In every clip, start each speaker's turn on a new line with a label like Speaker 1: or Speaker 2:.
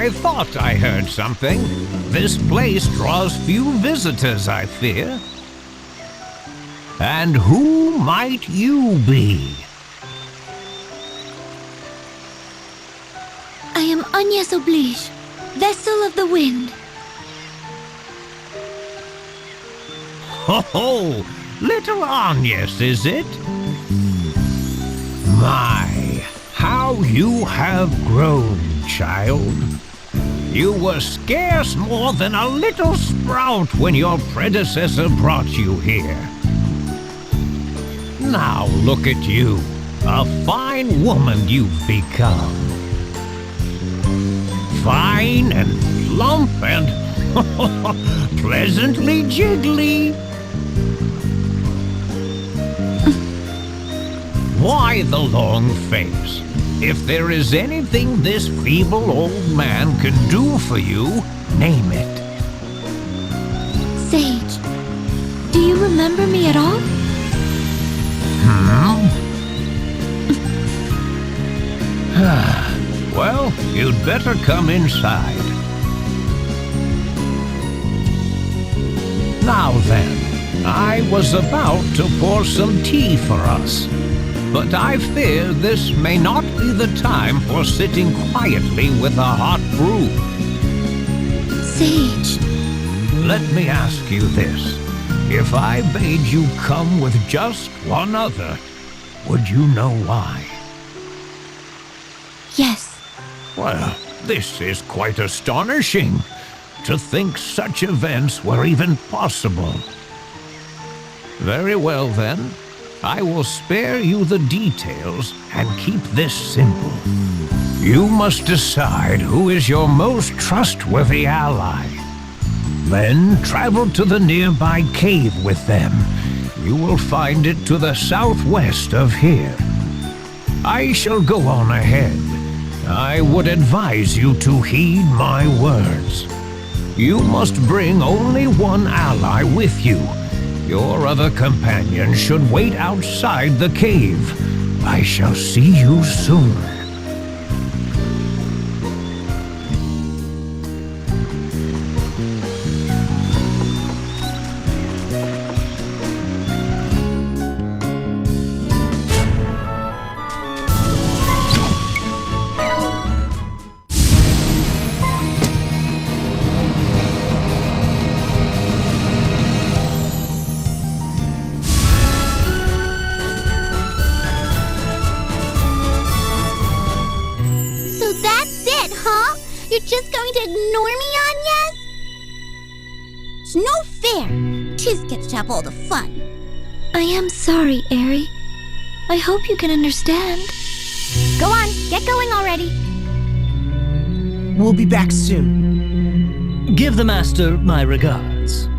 Speaker 1: I thought I heard something. This place draws few visitors, I fear. And who might you be?
Speaker 2: I am Agnes Oblige, vessel of the wind.
Speaker 1: Ho ho! Little Agnes, is it? My, how you have grown, child. You were scarce more than a little sprout when your predecessor brought you here. Now look at you, a fine woman you've become. Fine and plump and pleasantly jiggly. Why the long face? If there is anything this feeble old man can do for you, name it.
Speaker 2: Sage, do you remember me at all?
Speaker 1: Well, you'd better come inside. Now then, I was about to pour some tea for us, but I fear this may not be the time for sitting quietly with a hot brew.
Speaker 2: Sage.
Speaker 1: Let me ask you this. If I bade you come with just one other, would you know why?
Speaker 2: Yes.
Speaker 1: Well, this is quite astonishing. To think such events were even possible. Very well then. I will spare you the details and keep this simple. You must decide who is your most trustworthy ally. Then travel to the nearby cave with them. You will find it to the southwest of here. I shall go on ahead. I would advise you to heed my words. You must bring only one ally with you. Your other companion should wait outside the cave. I shall see you soon.
Speaker 2: You're just going to ignore me, Agnes? It's no fair. Tiz gets to have all the fun. I am sorry, Aerie. I hope you can understand. Go on, get going already.
Speaker 3: We'll be back soon.
Speaker 4: Give the master my regards.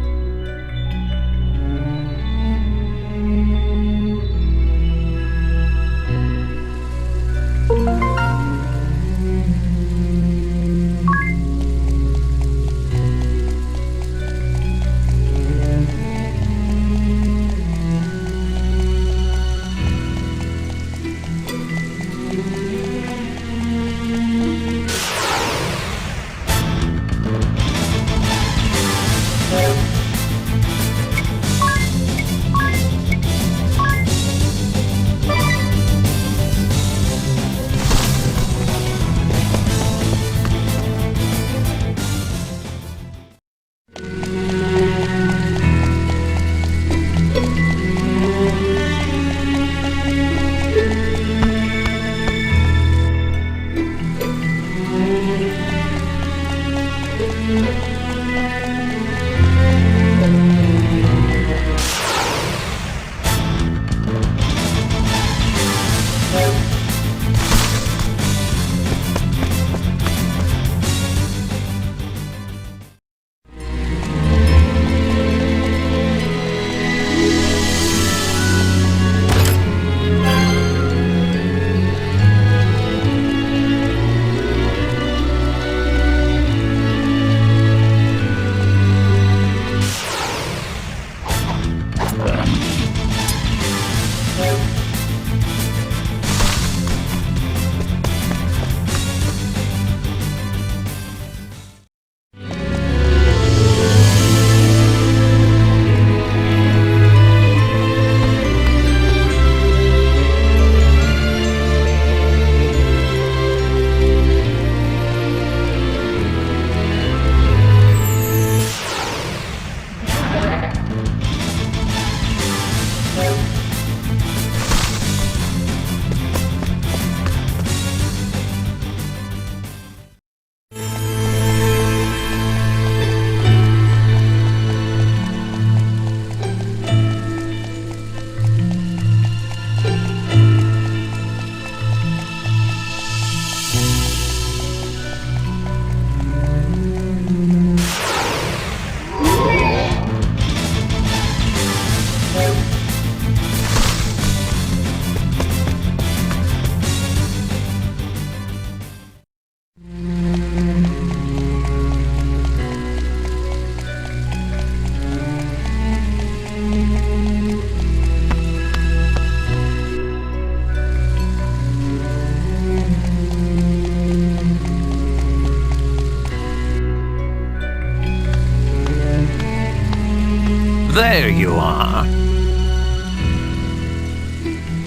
Speaker 1: There you are.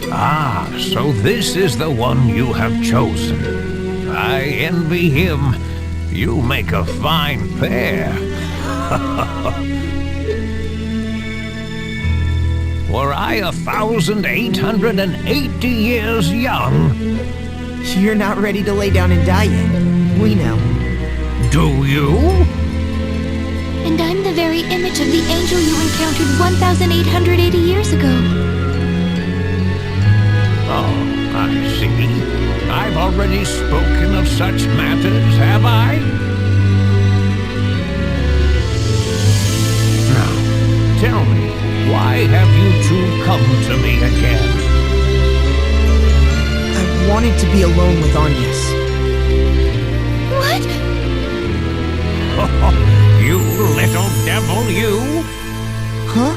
Speaker 1: Ah, so this is the one you have chosen. I envy him. You make a fine pair. Were I 1,880 years young?
Speaker 3: You're not ready to lay down and die yet. We know.
Speaker 1: Do you?
Speaker 2: And I'm the very image of the angel you encountered 1,880 years ago.
Speaker 1: Oh, I see. I've already spoken of such matters, have I? Now, tell me, why have you two come to me again?
Speaker 3: I wanted to be alone with Agnes.
Speaker 2: What?
Speaker 1: You little devil, you!
Speaker 3: Huh?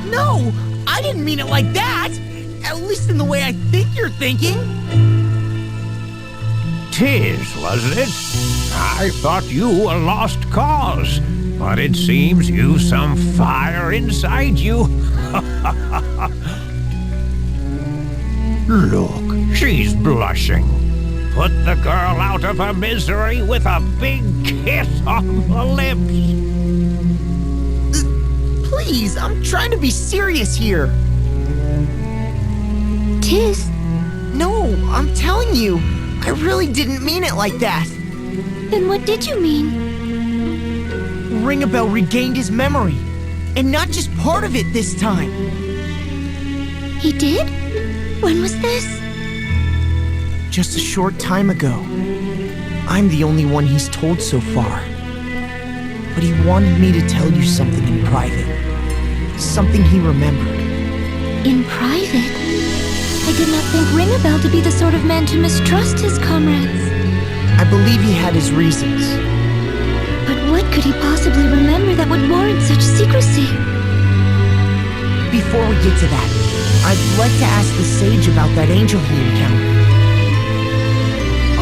Speaker 3: No! I didn't mean it like that! At least in the way I think you're thinking!
Speaker 1: 'Tis, was it? I thought you a lost cause, but it seems you've some fire inside you. Look, she's blushing. Put the girl out of her misery with a big kiss on the lips.
Speaker 3: Please, I'm trying to be serious here.
Speaker 2: Tis.
Speaker 3: No, I'm telling you, I really didn't mean it like that.
Speaker 2: Then what did you mean?
Speaker 3: Ringabel regained his memory, and not just part of it this time.
Speaker 2: He did? When was this?
Speaker 3: Just a short time ago. I'm the only one he's told so far. But he wanted me to tell you something in private. Something he remembered.
Speaker 2: In private? I did not think Ringabel to be the sort of man to mistrust his comrades.
Speaker 3: I believe he had his reasons.
Speaker 2: But what could he possibly remember that would warrant such secrecy?
Speaker 3: Before we get to that, I'd like to ask the sage about that angel he encountered.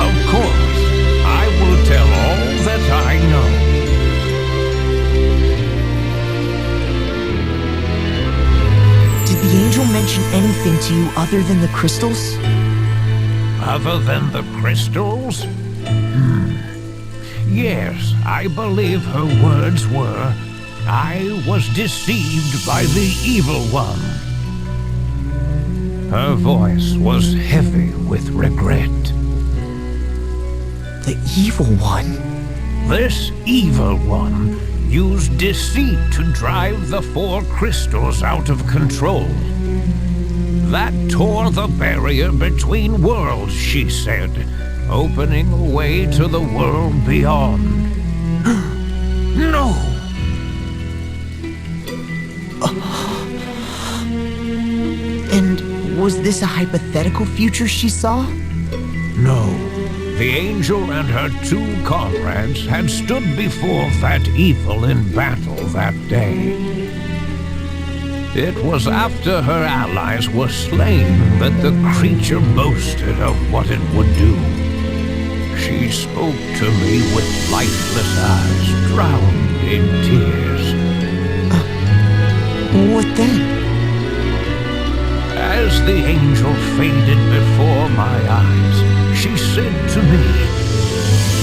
Speaker 1: Of course, I will tell all that I know.
Speaker 3: Did the angel mention anything to you other than the crystals?
Speaker 1: Other than the crystals? Yes, I believe her words were, I was deceived by the evil one. Her voice was heavy with regret.
Speaker 3: The evil one?
Speaker 1: This evil one used deceit to drive the 4 crystals out of control. That tore the barrier between worlds, she said, opening a way to the world beyond. No!
Speaker 3: And was this a hypothetical future she saw?
Speaker 1: No. The angel and her 2 comrades had stood before that evil in battle that day. It was after her allies were slain that the creature boasted of what it would do. She spoke to me with lifeless eyes drowned in tears.
Speaker 3: What then?
Speaker 1: As the angel faded before my eyes, she said to me,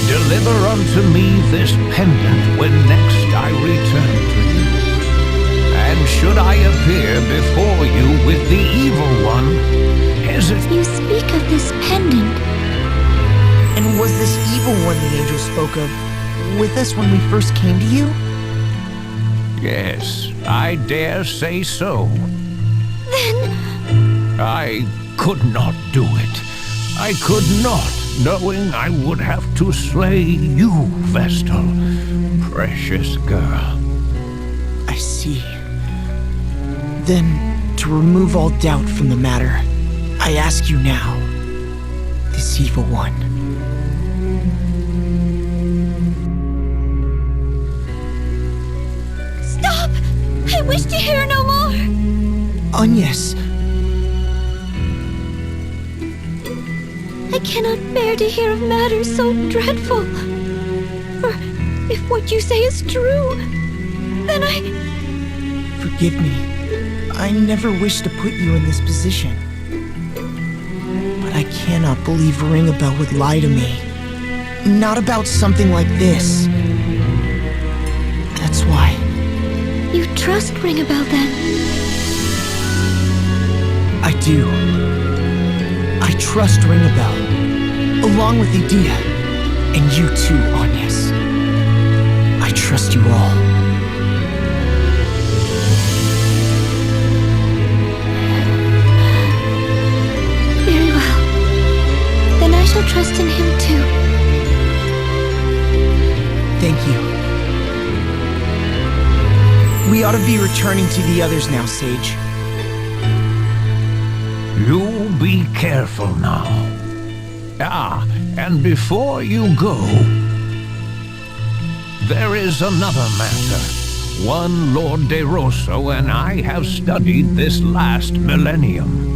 Speaker 1: "Deliver unto me this pendant when next I return to you. And should I appear before you with the evil one,
Speaker 2: You speak of this pendant.
Speaker 3: And was this evil one the angel spoke of with us when we first came to you?
Speaker 1: Yes, I dare say so.
Speaker 2: Then
Speaker 1: I could not do it. I could not, knowing I would have to slay you, Vestal, precious girl.
Speaker 3: I see. Then, to remove all doubt from the matter, I ask you now, this evil one.
Speaker 2: stop! I wish to hear no more.
Speaker 3: Agnes,
Speaker 2: I cannot bear to hear of matters so dreadful. For if what you say is true, Then
Speaker 3: Forgive me. I never wished to put you in this position. But I cannot believe Ringabel would lie to me. Not about something like this. That's why.
Speaker 2: You trust Ringabel then?
Speaker 3: I do. I trust Ringabel, along with Idea, and you too, Agnes. I trust you all.
Speaker 2: Very well. Then I shall trust in him too.
Speaker 3: Thank you. We ought to be returning to the others now, Sage.
Speaker 1: You be careful now. And before you go, there is another matter. One Lord De Rosso and I have studied this last millennium.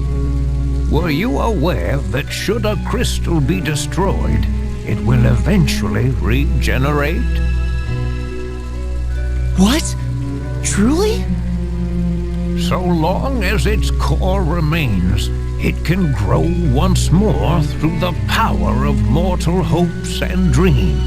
Speaker 1: Were you aware that should a crystal be destroyed, it will eventually regenerate?
Speaker 3: What? Truly?
Speaker 1: So long as its core remains, it can grow once more through the power of mortal hopes and dreams.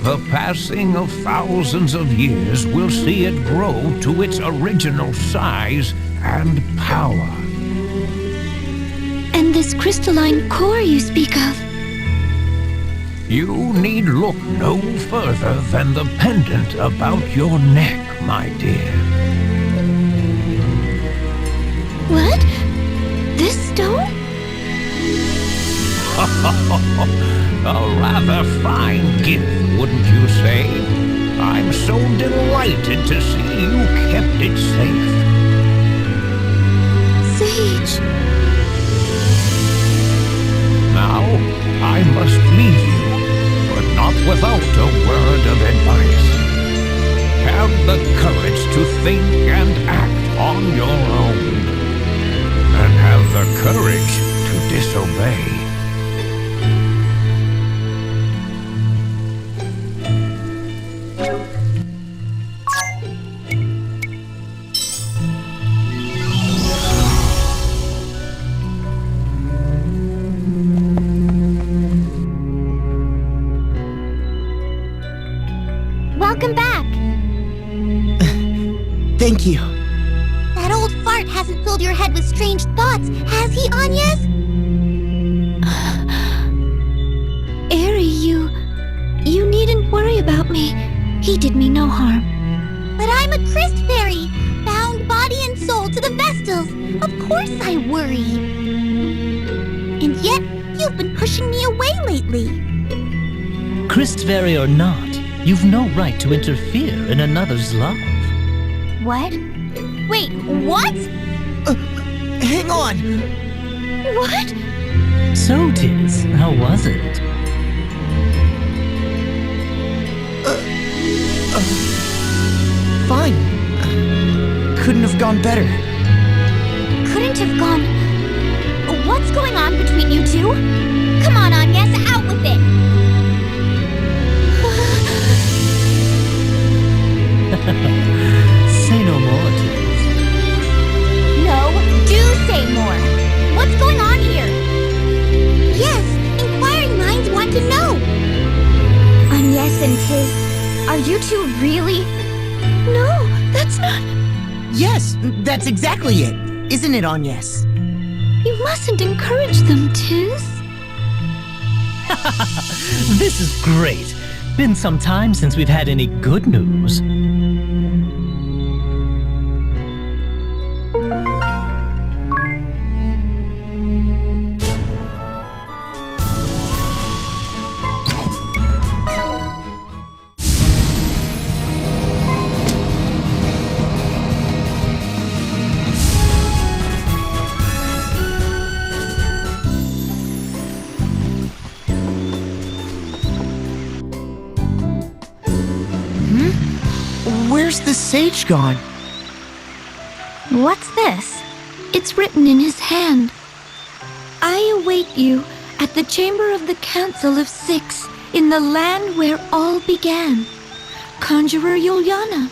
Speaker 1: The passing of thousands of years will see it grow to its original size and power.
Speaker 2: And this crystalline core you speak of?
Speaker 1: You need look no further than the pendant about your neck, my dear.
Speaker 2: What? This stone?
Speaker 1: A rather fine gift, wouldn't you say? I'm so delighted to see you kept it safe.
Speaker 2: Sage.
Speaker 1: Now, I must leave you, but not without a word of advice. Have the courage to think and act on your own. And have the courage to disobey.
Speaker 2: Welcome back.
Speaker 3: Thank you.
Speaker 2: That old fart hasn't filled your head with strange thoughts, has he, Agnes? Eri, you needn't worry about me. He did me no harm. But I'm a Christ fairy, bound body and soul to the Vestals. Of course I worry. And yet, you've been pushing me away lately.
Speaker 4: Christfairy or not, you've no right to interfere in another's love.
Speaker 2: What? Wait, what?
Speaker 3: Hang on!
Speaker 2: What?
Speaker 4: So, Tiz, how was it?
Speaker 3: Fine. Couldn't have gone better.
Speaker 2: Couldn't have gone. What's going on between you two? Come on, Agnes, out with it.
Speaker 4: Say no more, Tiz.
Speaker 2: No, do say more. What's going on here? Yes, inquiring minds want to know. Agnes and Tiz, are you two really? No, that's not.
Speaker 3: Yes, that's exactly it. Isn't it, Agnes?
Speaker 2: You mustn't encourage them, Tiz.
Speaker 4: This is great. Been some time since we've had any good news.
Speaker 3: Where's the sage gone?
Speaker 2: What's this? It's written in his hand. I await you at the chamber of the Council of Six in the land where all began. Conjurer Juliana.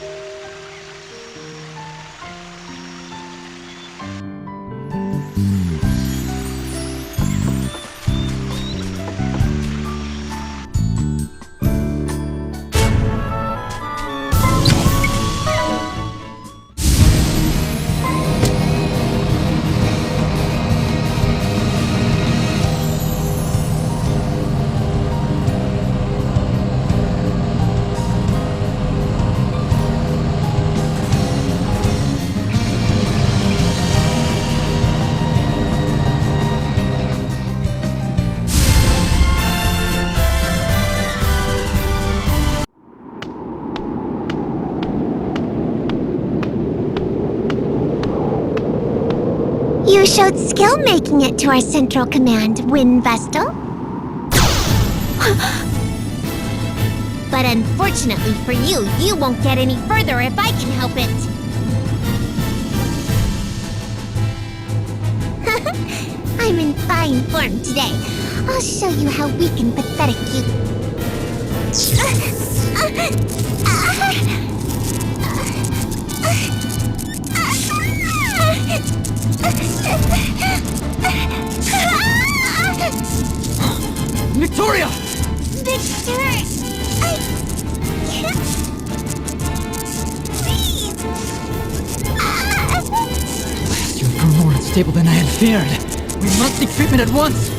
Speaker 5: You showed skill making it to our central command, Wind Vestal. But unfortunately for you, you won't get any further if I can help it. I'm in fine form today. I'll show you how weak and pathetic you...
Speaker 3: Victoria!
Speaker 5: Victor! I can't... Please!
Speaker 3: You're far more unstable than I had feared. We must seek treatment at once.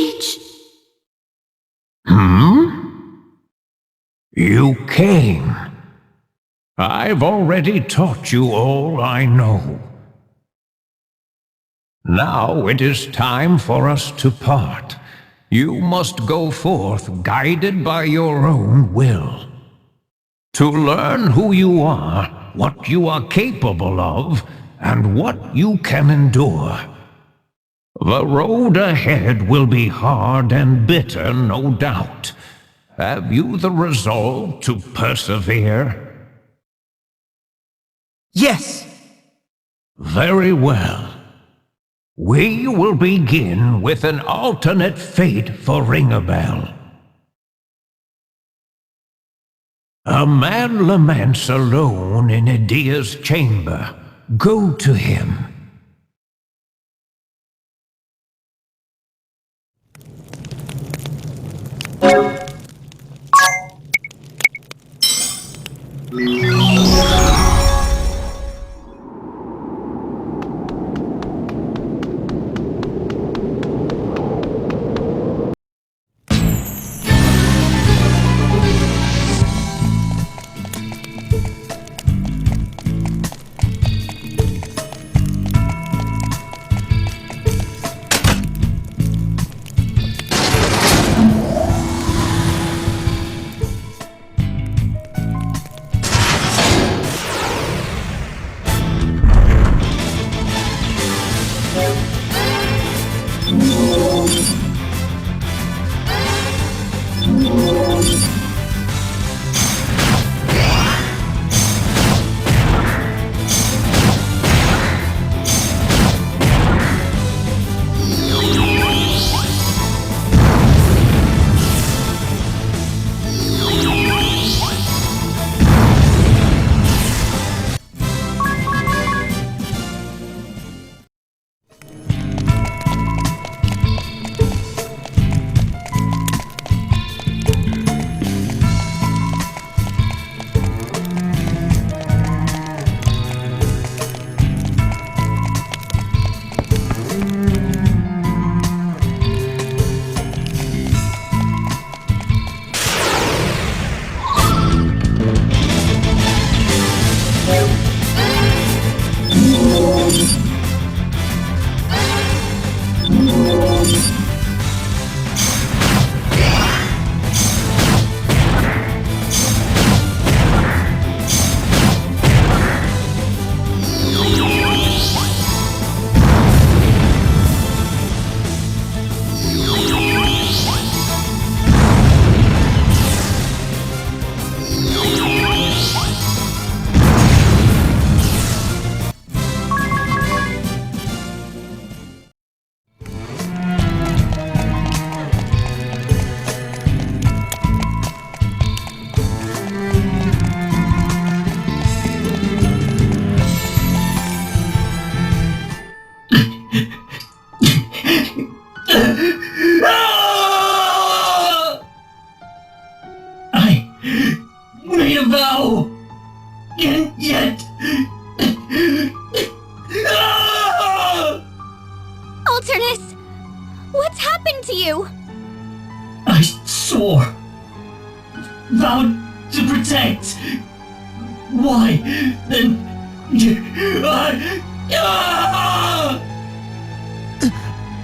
Speaker 2: age?
Speaker 1: You came. I've already taught you all I know. Now it is time for us to part. You must go forth guided by your own will. To learn who you are, what you are capable of, and what you can endure. The road ahead will be hard and bitter, no doubt. Have you the resolve to persevere?
Speaker 3: Yes!
Speaker 1: Very well. We will begin with an alternate fate for Ringabel. A man laments alone in Idia's chamber. Go to him.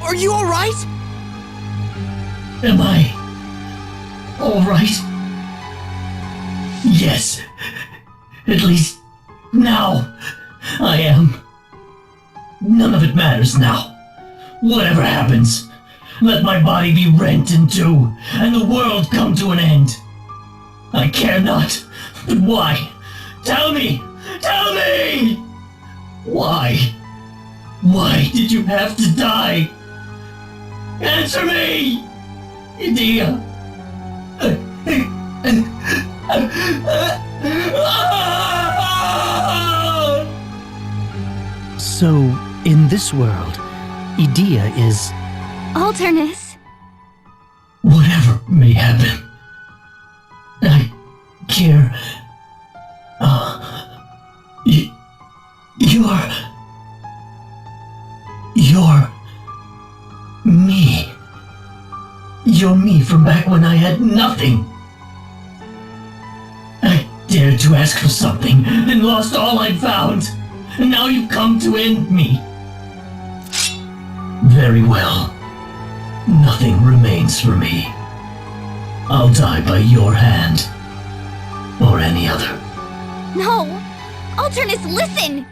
Speaker 3: Are you alright?
Speaker 4: Am I alright? Yes. At least now I am. None of it matters now. Whatever happens, let my body be rent in two and the world come to an end. I care not. But why? Tell me! Tell me! Why? Why did you have to die? Answer me! Idia! So, in this world, Idia is...
Speaker 2: Alternus.
Speaker 4: Whatever may happen, I care. You're me. You're me from back when I had nothing. I dared to ask for something and lost all I'd found. And now you've come to end me. Very well. Nothing remains for me. I'll die by your hand. Or any other.
Speaker 2: No! Alternus, listen!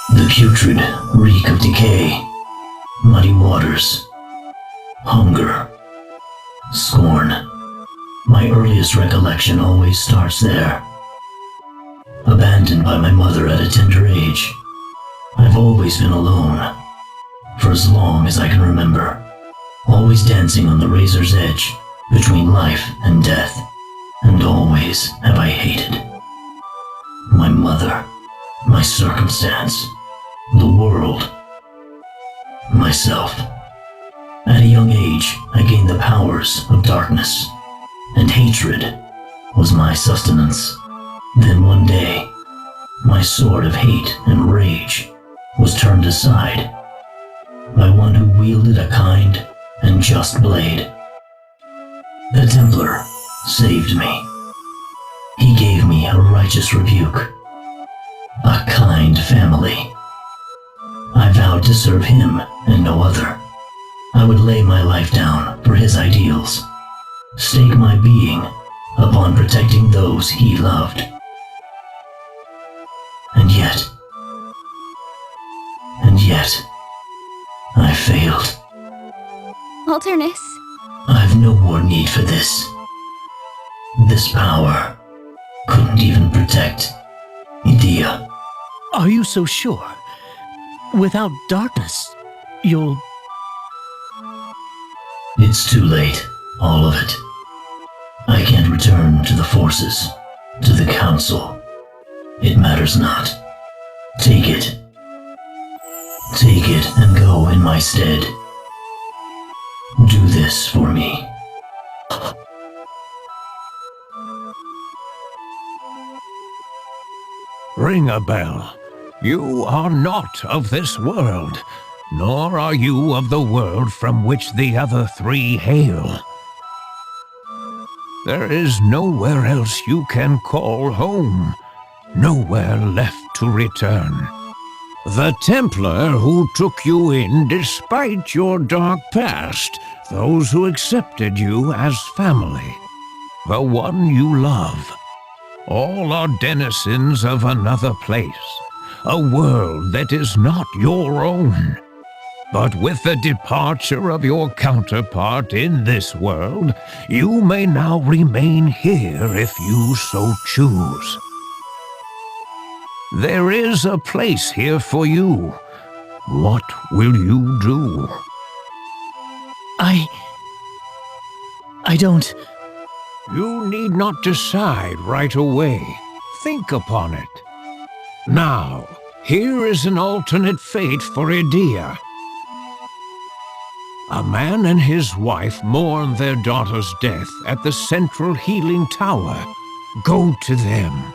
Speaker 4: The putrid reek of decay, muddy waters, hunger, scorn. My earliest recollection always starts there. Abandoned by my mother at a tender age, I've always been alone, for as long as I can remember, always dancing on the razor's edge between life and death, and always have I hated my mother, my circumstance, the world, myself. At a young age, I gained the powers of darkness, and hatred was my sustenance. Then one day, my sword of hate and rage was turned aside by one who wielded a kind and just blade. The Templar saved me. He gave me a righteous rebuke, a kind family. I vowed to serve him and no other. I would lay my life down for his ideals, stake my being upon protecting those he loved. And yet, it. I failed.
Speaker 2: Alternus.
Speaker 4: I've no more need for this. This power couldn't even protect Idea.
Speaker 6: Are you so sure? Without darkness, you'll...
Speaker 4: It's too late, all of it. I can't return to the forces, to the council. It matters not. Take it. Take it and go in my stead. Do this for me.
Speaker 1: Ring a bell. You are not of this world, nor are you of the world from which the other three hail. There is nowhere else you can call home, nowhere left to return. The Templar who took you in despite your dark past, those who accepted you as family, the one you love, all are denizens of another place, a world that is not your own. But with the departure of your counterpart in this world, you may now remain here if you so choose. There is a place here for you. What will you do?
Speaker 6: I don't...
Speaker 1: You need not decide right away. Think upon it. Now, here is an alternate fate for Idea. A man and his wife mourn their daughter's death at the central healing tower. Go to them.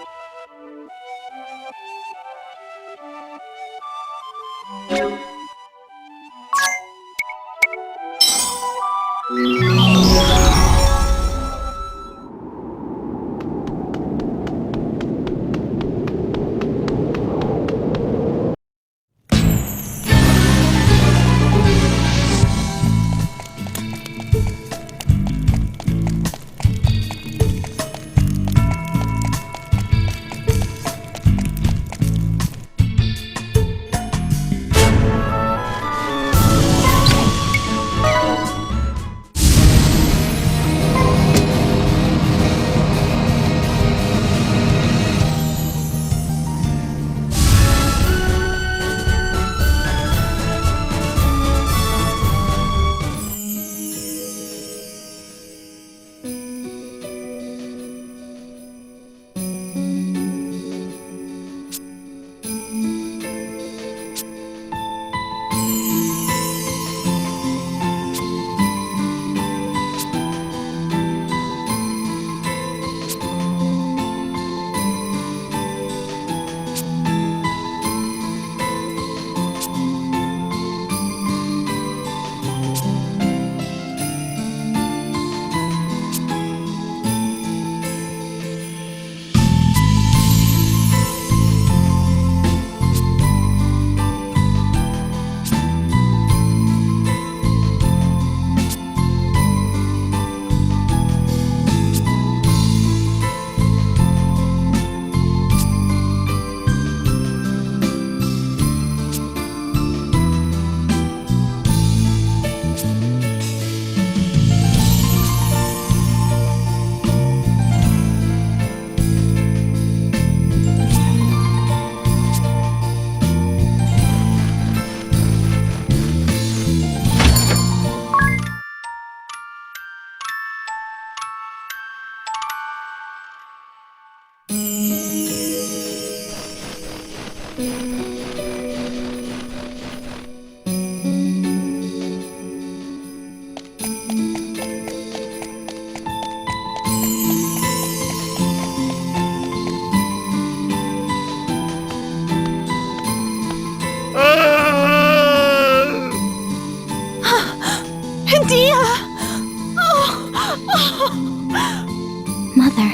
Speaker 2: Mother.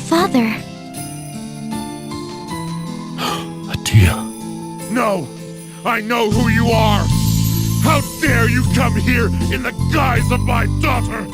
Speaker 2: Father.
Speaker 1: Idea.
Speaker 7: No! I know who you are! How dare you come here in the guise of my daughter!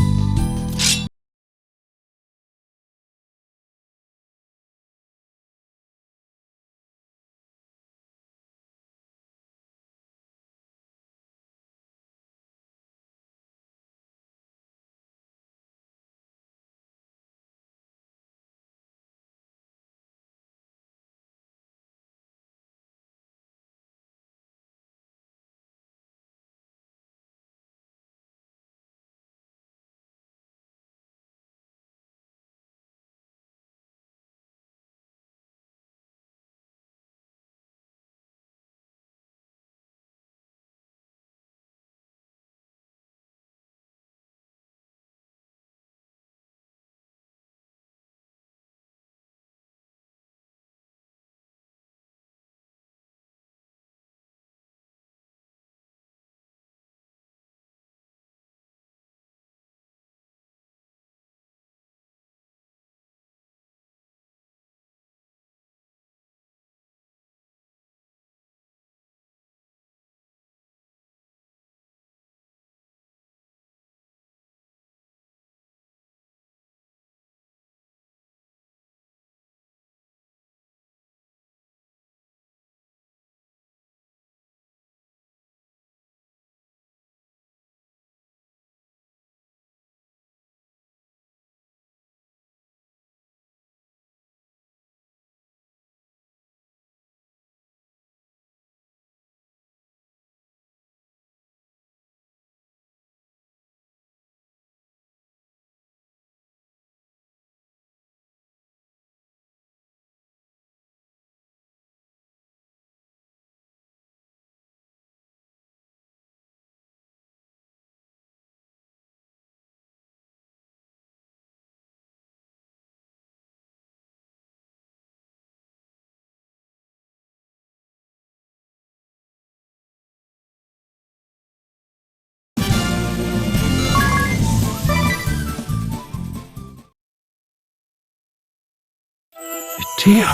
Speaker 7: Dear,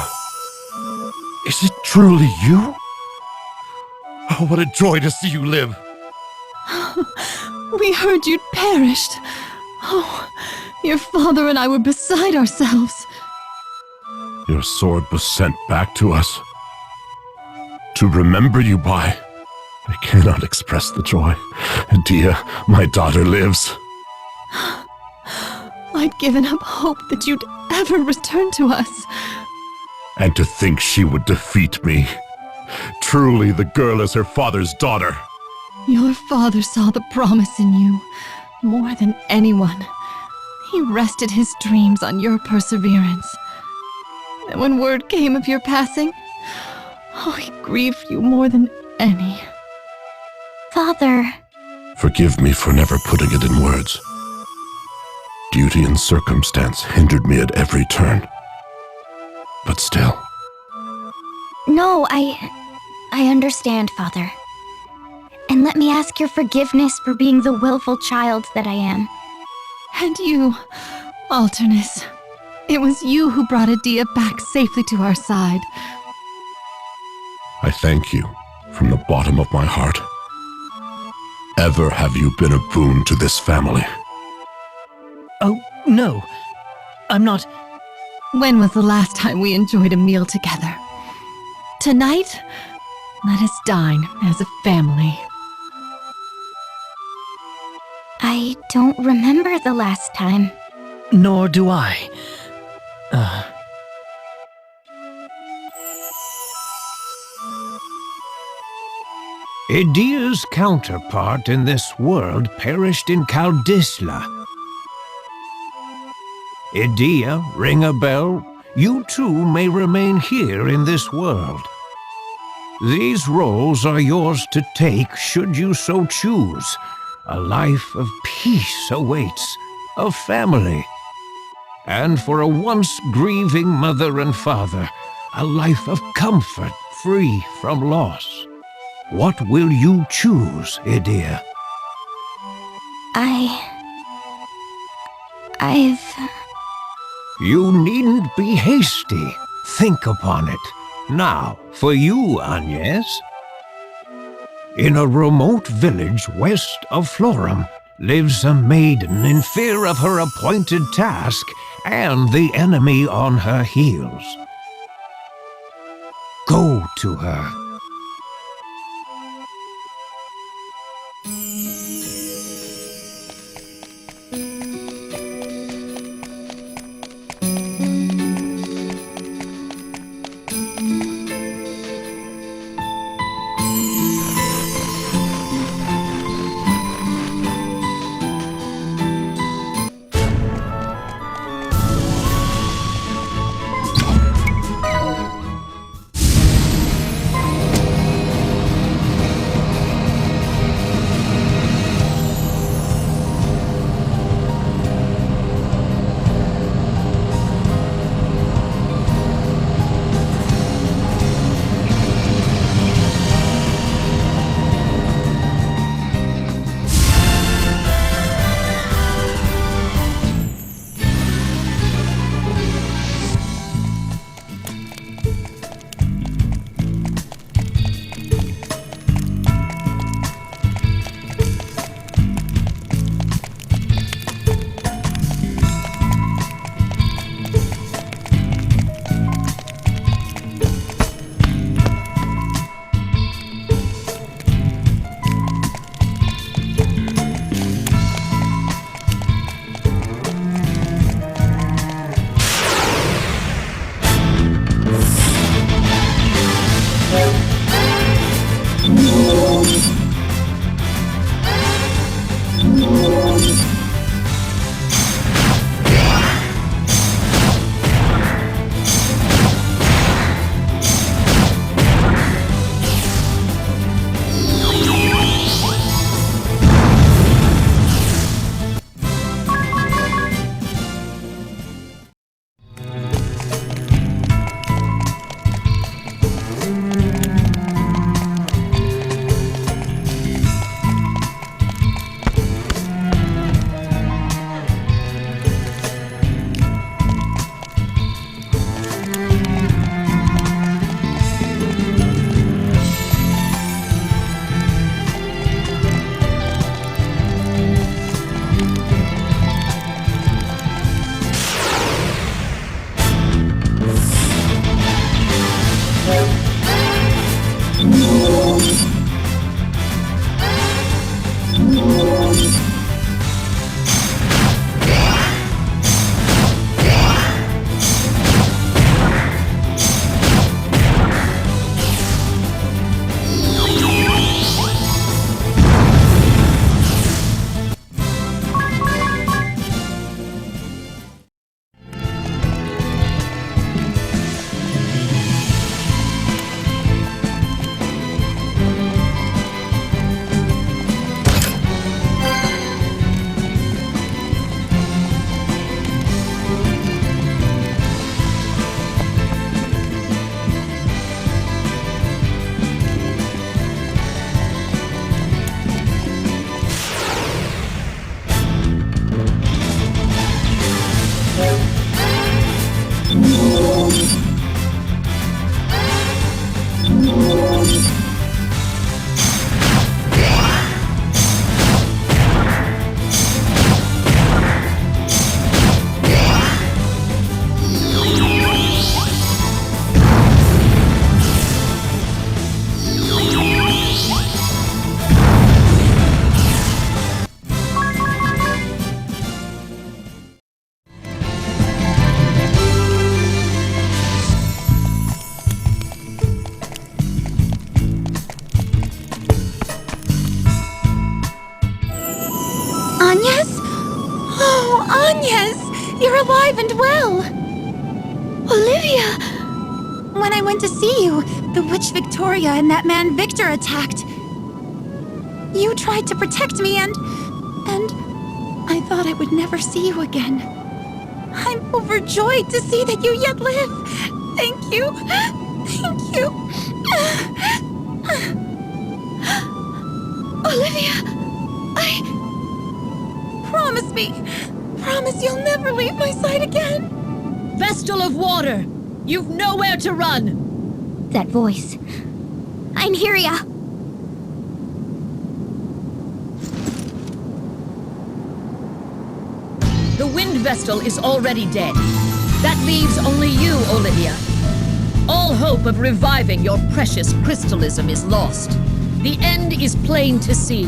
Speaker 7: is it truly you? Oh, what a joy to see you live.
Speaker 8: We heard you'd perished. Oh, your father and I were beside ourselves.
Speaker 7: Your sword was sent back to us. To remember you by. I cannot express the joy. Dia, my daughter lives.
Speaker 8: I'd given up hope that you'd ever return to us.
Speaker 7: And to think she would defeat me. Truly, the girl is her father's daughter.
Speaker 8: Your father saw the promise in you, more than anyone. He rested his dreams on your perseverance. And when word came of your passing, he grieved you more than any.
Speaker 5: Father.
Speaker 7: Forgive me for never putting it in words. Duty and circumstance hindered me at every turn. But still.
Speaker 5: No, I understand, Father. And let me ask your forgiveness for being the willful child that I am.
Speaker 8: And you, Alternus. It was you who brought Adia back safely to our side.
Speaker 7: I thank you from the bottom of my heart. Ever have you been a boon to this family?
Speaker 6: Oh, no. I'm not.
Speaker 8: When was the last time we enjoyed a meal together? Tonight, let us dine as a family.
Speaker 5: I don't remember the last time.
Speaker 6: Nor do I.
Speaker 1: Idia's counterpart in this world perished in Kaldisla. Idia, ring a bell. You too may remain here in this world. These roles are yours to take should you so choose. A life of peace awaits, a family. And for a once grieving mother and father, a life of comfort free from loss. What will you choose, Idia?
Speaker 5: I've...
Speaker 1: You needn't be hasty. Think upon it. Now, for you, Agnes. In a remote village west of Florum lives a maiden in fear of her appointed task and the enemy on her heels. Go to her.
Speaker 2: You're alive and well! Olivia! When I went to see you, the witch Victoria and that man Victor attacked. You tried to protect me and I thought I would never see you again. I'm overjoyed to see that you yet live. Thank you. Thank you. Olivia, promise me. Promise you'll never leave my side again.
Speaker 9: Vestal of water! You've nowhere to run!
Speaker 5: That voice. Einherja!
Speaker 9: The wind Vestal is already dead. That leaves only you, Olivia. All hope of reviving your precious crystalism is lost. The end is plain to see.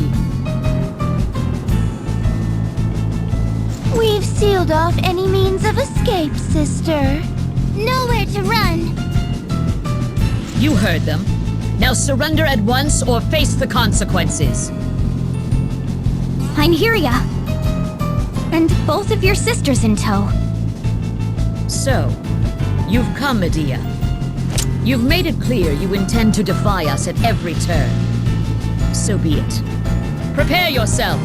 Speaker 2: We've sealed off any means of escape, sister. Nowhere to run.
Speaker 9: You heard them. Now surrender at once or face the consequences.
Speaker 5: Einherja! And both of your sisters in tow.
Speaker 9: So, you've come, Medea. You've made it clear you intend to defy us at every turn. So be it. Prepare yourself.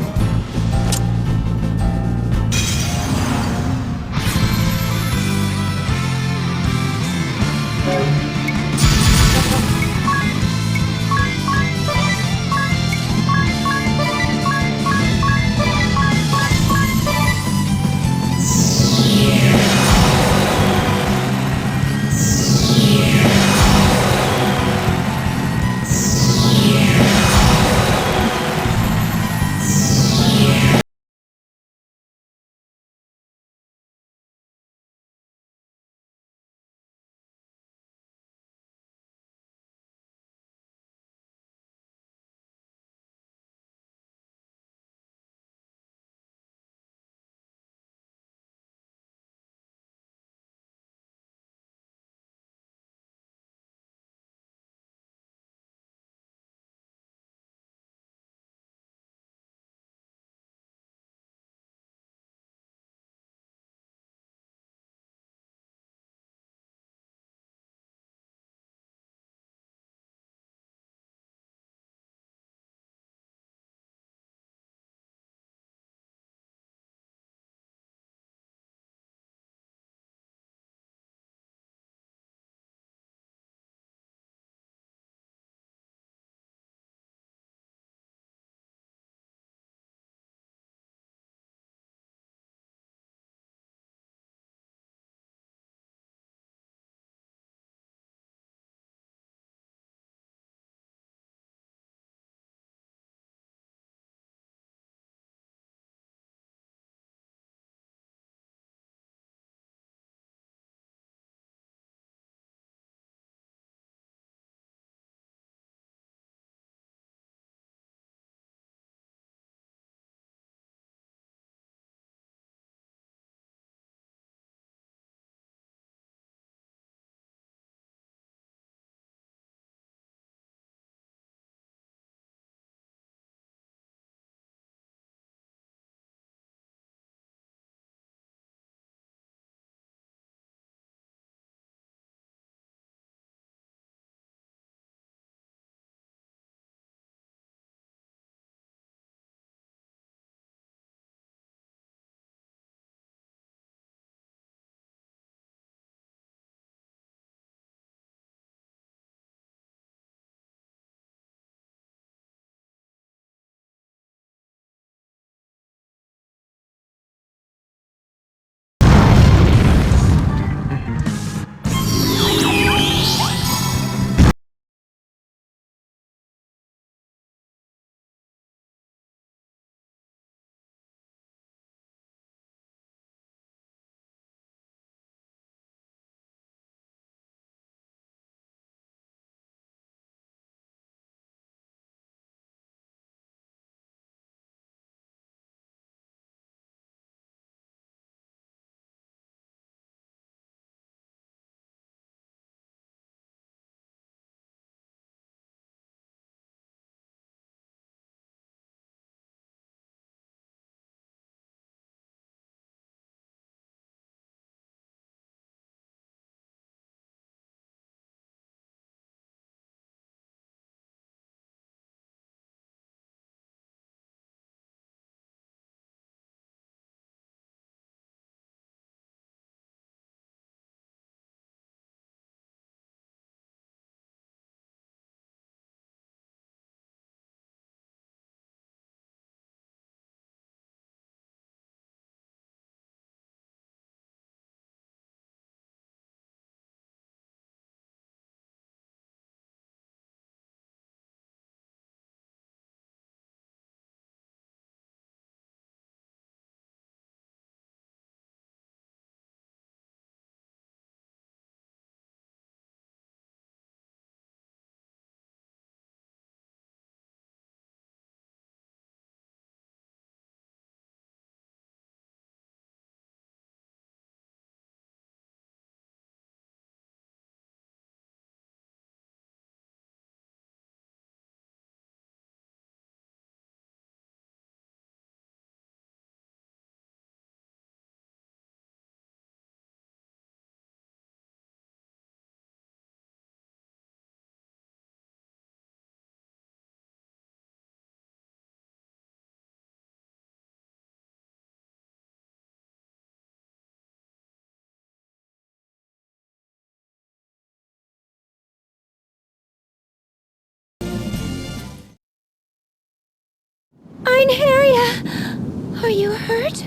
Speaker 8: Einherja! Are you hurt?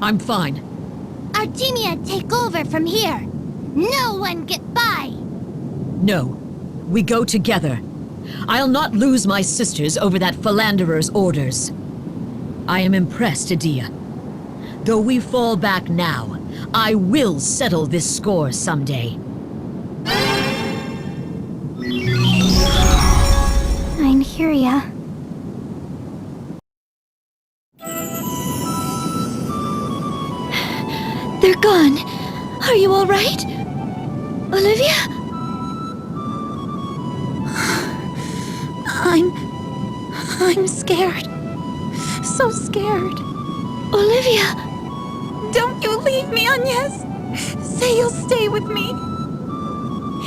Speaker 9: I'm fine.
Speaker 2: Artemia, take over from here. No one get by.
Speaker 9: No, we go together. I'll not lose my sisters over that philanderer's orders. I am impressed, Adia. Though we fall back now, I will settle this score someday.
Speaker 5: Einherja.
Speaker 8: They're gone. Are you all right? Olivia? I'm scared. So scared. Olivia! Don't you leave me, Agnes! Say you'll stay with me.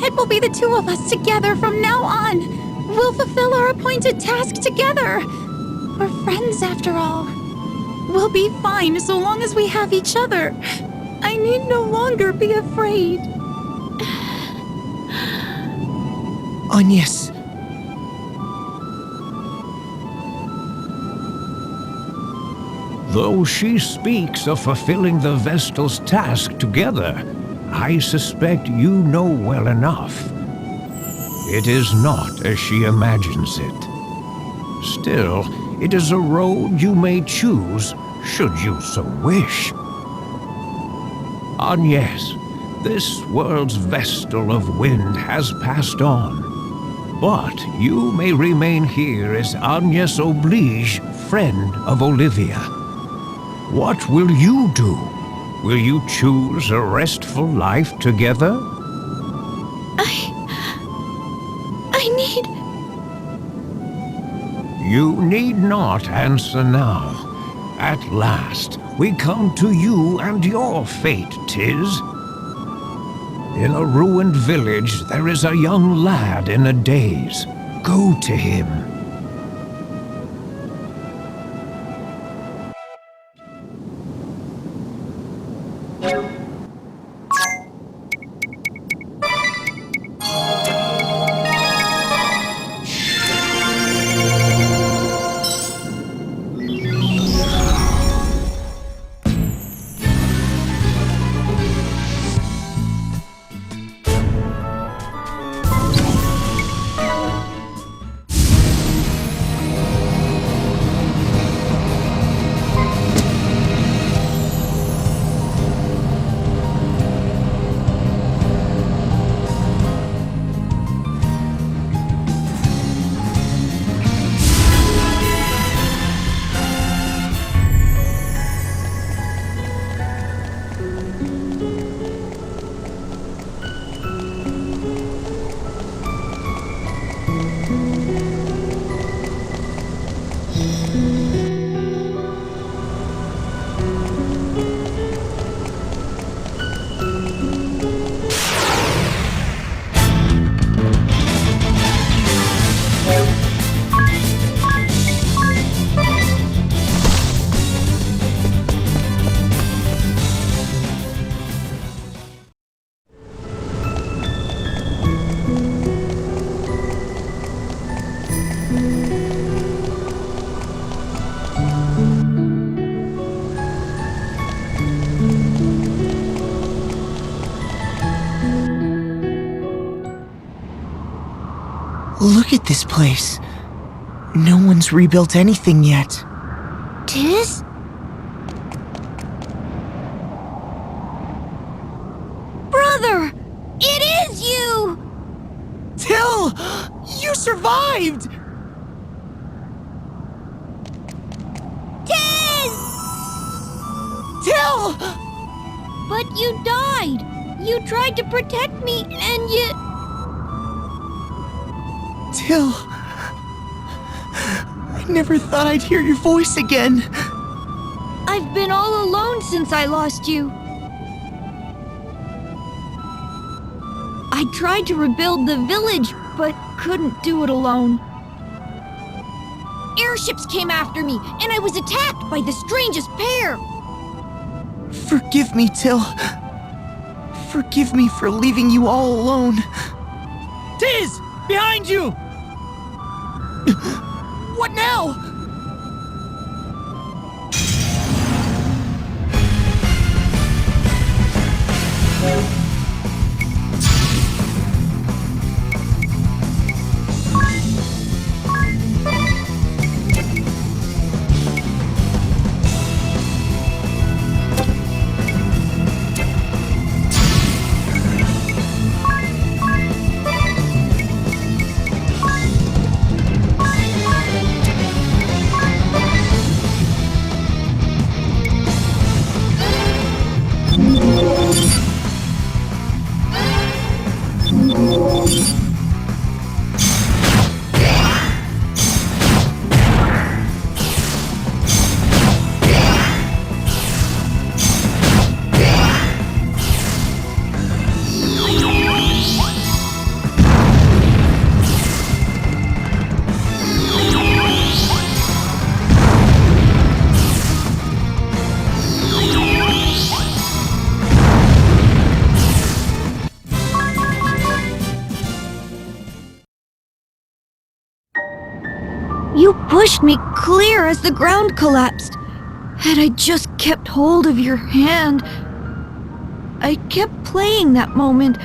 Speaker 8: It will be the two of us together from now on. We'll fulfill our appointed task together. We're friends after all. We'll be fine so long as we have each other. I need no longer be afraid.
Speaker 3: Agnes.
Speaker 1: Though she speaks of fulfilling the Vestal's task together, I suspect you know well enough. It is not as she imagines it. Still, it is a road you may choose, should you so wish. Agnes, this world's Vestal of Wind has passed on. But you may remain here as Agnes Oblige, friend of Olivia. What will you do? Will you choose a restful life together?
Speaker 8: I need...
Speaker 1: You need not answer now. At last, we come to you and your fate, 'tis. In a ruined village, there is a young lad in a daze. Go to him.
Speaker 3: Look at this place. No one's rebuilt anything yet.
Speaker 2: Tis? Brother! It is you!
Speaker 3: Till! You survived!
Speaker 2: Tis!
Speaker 3: Till!
Speaker 2: But you died! You tried to protect me, and you...
Speaker 3: Till... I never thought I'd hear your voice again.
Speaker 2: I've been all alone since I lost you. I tried to rebuild the village, but couldn't do it alone. Airships came after me, and I was attacked by the strangest pair.
Speaker 3: Forgive me, Till. Forgive me for leaving you all alone.
Speaker 6: Tiz! Behind you!
Speaker 3: What now?
Speaker 8: You pushed me clear as the ground collapsed. Had I just kept hold of your hand, I kept playing that moment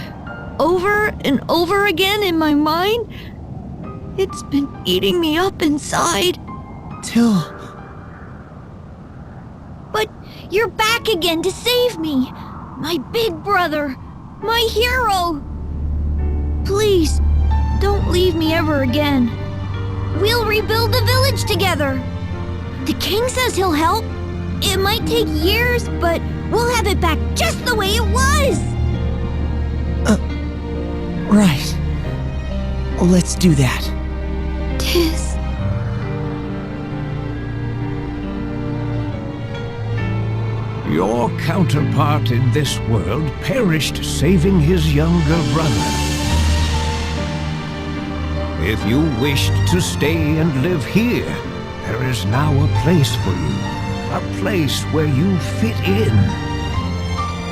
Speaker 8: over and over again in my mind. It's been eating me up inside.
Speaker 3: Till...
Speaker 8: But you're back again to save me. My big brother. My hero. Please, don't leave me ever again. We'll rebuild the village together. The king says he'll help. It might take years, but we'll have it back just the way it was.
Speaker 3: Right. Let's do that.
Speaker 8: Tis.
Speaker 1: Your counterpart in this world perished saving his younger brother. If you wished to stay and live here, there is now a place for you, a place where you fit in.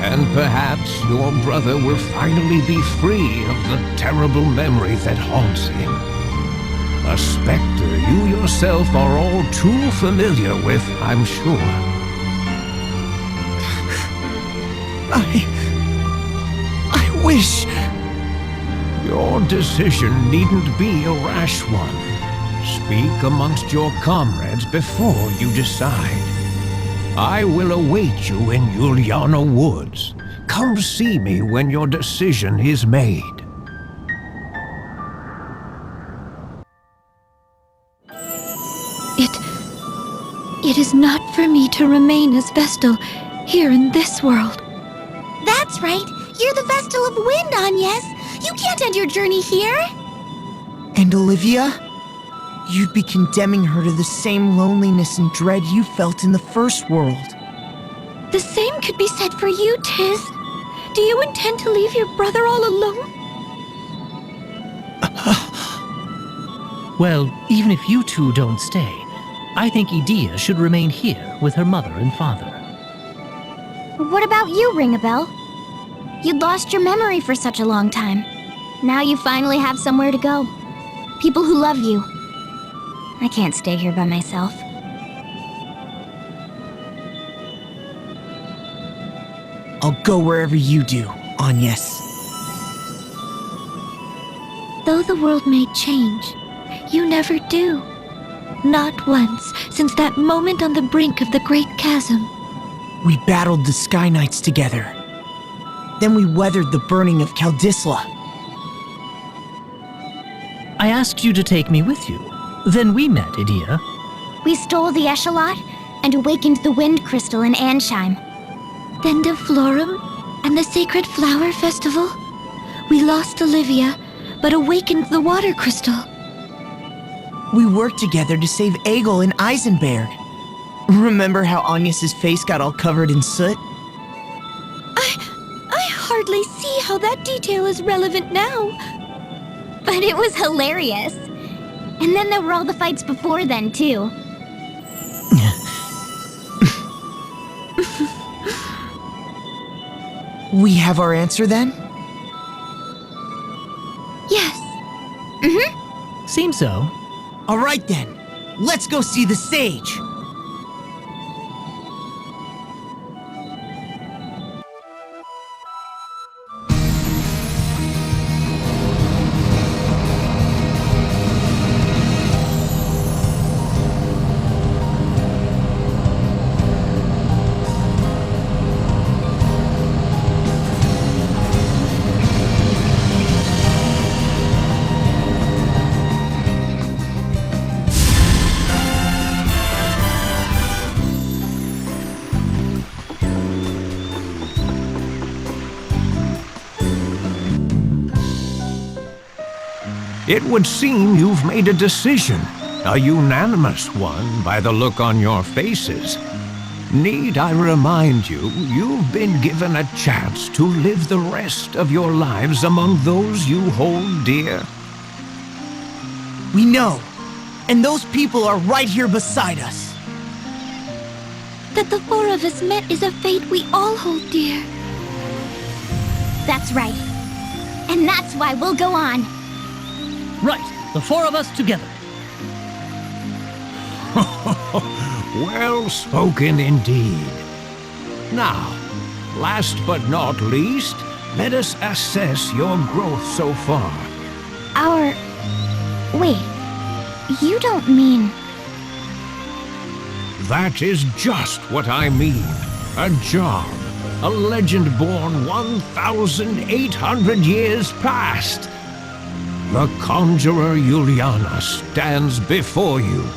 Speaker 1: And perhaps your brother will finally be free of the terrible memory that haunts him. A specter you yourself are all too familiar with, I'm sure.
Speaker 3: I wish...
Speaker 1: Your decision needn't be a rash one. Speak amongst your comrades before you decide. I will await you in Juliana Woods. Come see me when your decision is made.
Speaker 8: It is not for me to remain as Vestal here in this world.
Speaker 2: That's right. You're the Vestal of Wind, Agnes. You can't end your journey here.
Speaker 3: And Olivia? You'd be condemning her to the same loneliness and dread you felt in the first world.
Speaker 8: The same could be said for you, Tiz. Do you intend to leave your brother all alone?
Speaker 4: Well, even if you two don't stay, I think Edea should remain here with her mother and father.
Speaker 5: What about you, Ring-a-Bell? You'd lost your memory for such a long time. Now you finally have somewhere to go. People who love you. I can't stay here by myself.
Speaker 3: I'll go wherever you do, Agnes.
Speaker 8: Though the world may change, you never do. Not once since that moment on the brink of the Great Chasm.
Speaker 3: We battled the Sky Knights together. Then we weathered the burning of Kaldisla.
Speaker 4: I asked you to take me with you. Then we met, Edea.
Speaker 5: We stole the Echelot and awakened the Wind Crystal in Ansheim.
Speaker 8: Then the Florum and the Sacred Flower Festival. We lost Olivia, but awakened the Water Crystal.
Speaker 3: We worked together to save Egil and Eisenberg. Remember how Agnes's face got all covered in soot?
Speaker 8: I hardly see how that detail is relevant now.
Speaker 5: But it was hilarious. And then there were all the fights before then, too.
Speaker 3: We have our answer then?
Speaker 8: Yes.
Speaker 4: Seems so.
Speaker 3: All right then. Let's go see the sage.
Speaker 1: It would seem you've made a decision, a unanimous one by the look on your faces. Need I remind you, you've been given a chance to live the rest of your lives among those you hold dear.
Speaker 3: We know. And those people are right here beside us.
Speaker 8: That the four of us met is a fate we all hold dear.
Speaker 5: That's right. And that's why we'll go on.
Speaker 4: Right, the four of us together.
Speaker 1: Well spoken indeed. Now, last but not least, let us assess your growth so far.
Speaker 5: Wait, you don't mean...
Speaker 1: That is just what I mean. A job. A legend born 1,800 years past. The conjurer Juliana stands before you.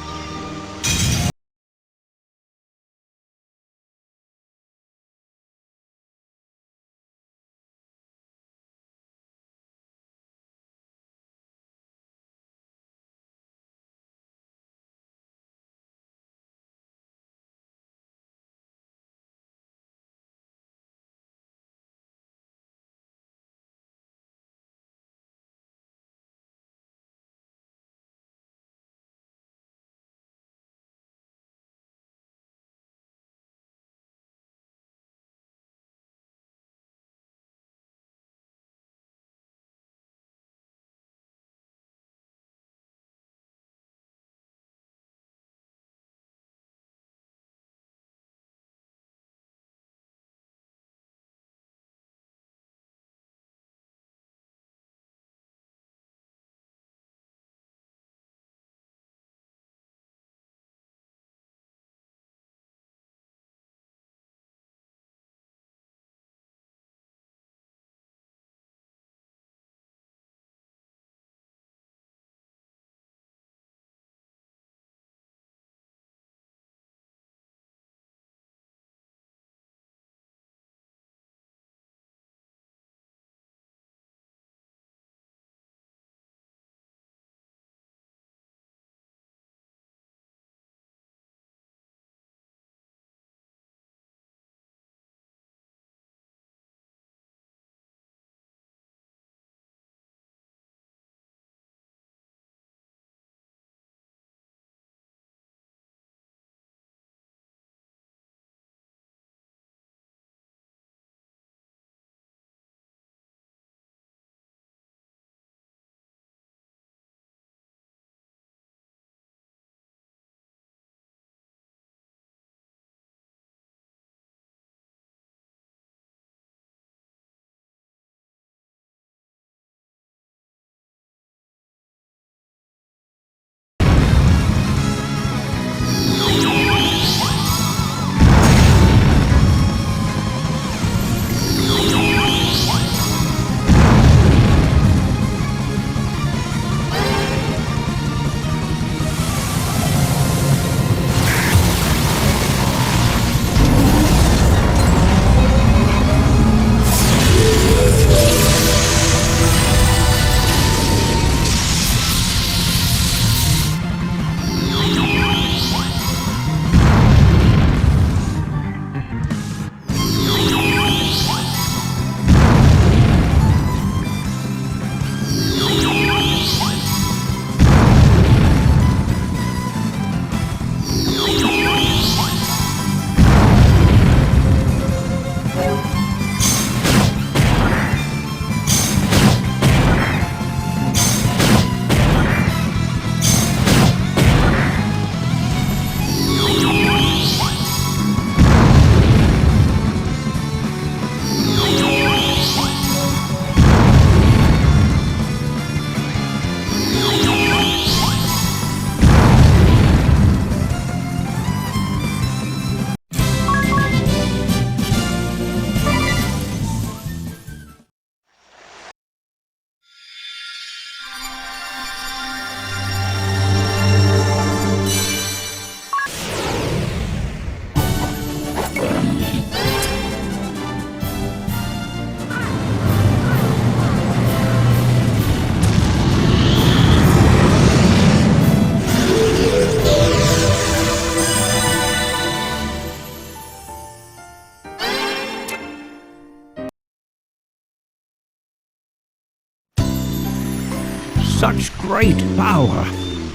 Speaker 1: such great power.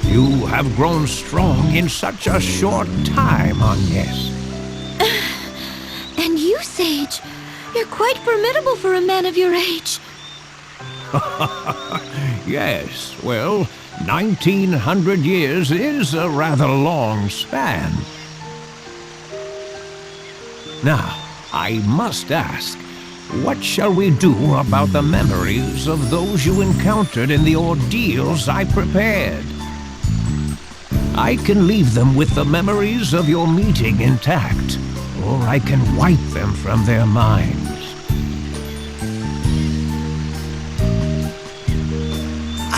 Speaker 1: You have grown strong in such a short time, Agnes.
Speaker 8: And you, Sage, you're quite formidable for a man of your age.
Speaker 1: Yes, well, 1900 years is a rather long span. Now, I must ask, what shall we do about the memories of those you encountered in the ordeals I prepared? I can leave them with the memories of your meeting intact, or I can wipe them from their minds.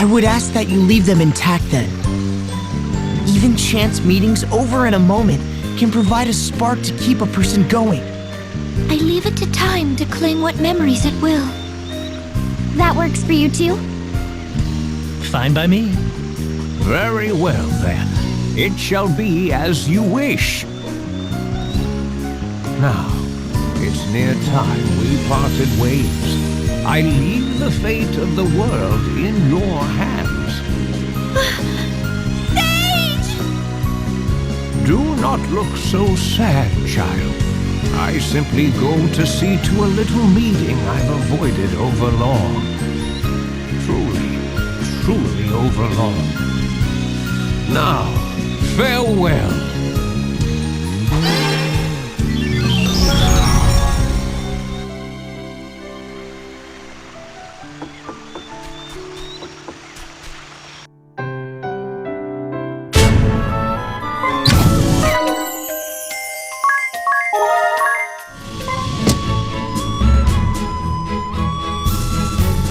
Speaker 3: I would ask that you leave them intact then. Even chance meetings over in a moment can provide a spark to keep a person going.
Speaker 2: I leave it to time to claim what memories it will.
Speaker 5: That works for you too?
Speaker 4: Fine by me.
Speaker 1: Very well, then. It shall be as you wish. Now, it's near time we parted ways. I leave the fate of the world in your hands.
Speaker 2: Sage!
Speaker 1: Do not look so sad, child. I simply go to see to a little meeting I've avoided overlong. Truly overlong. Now, farewell.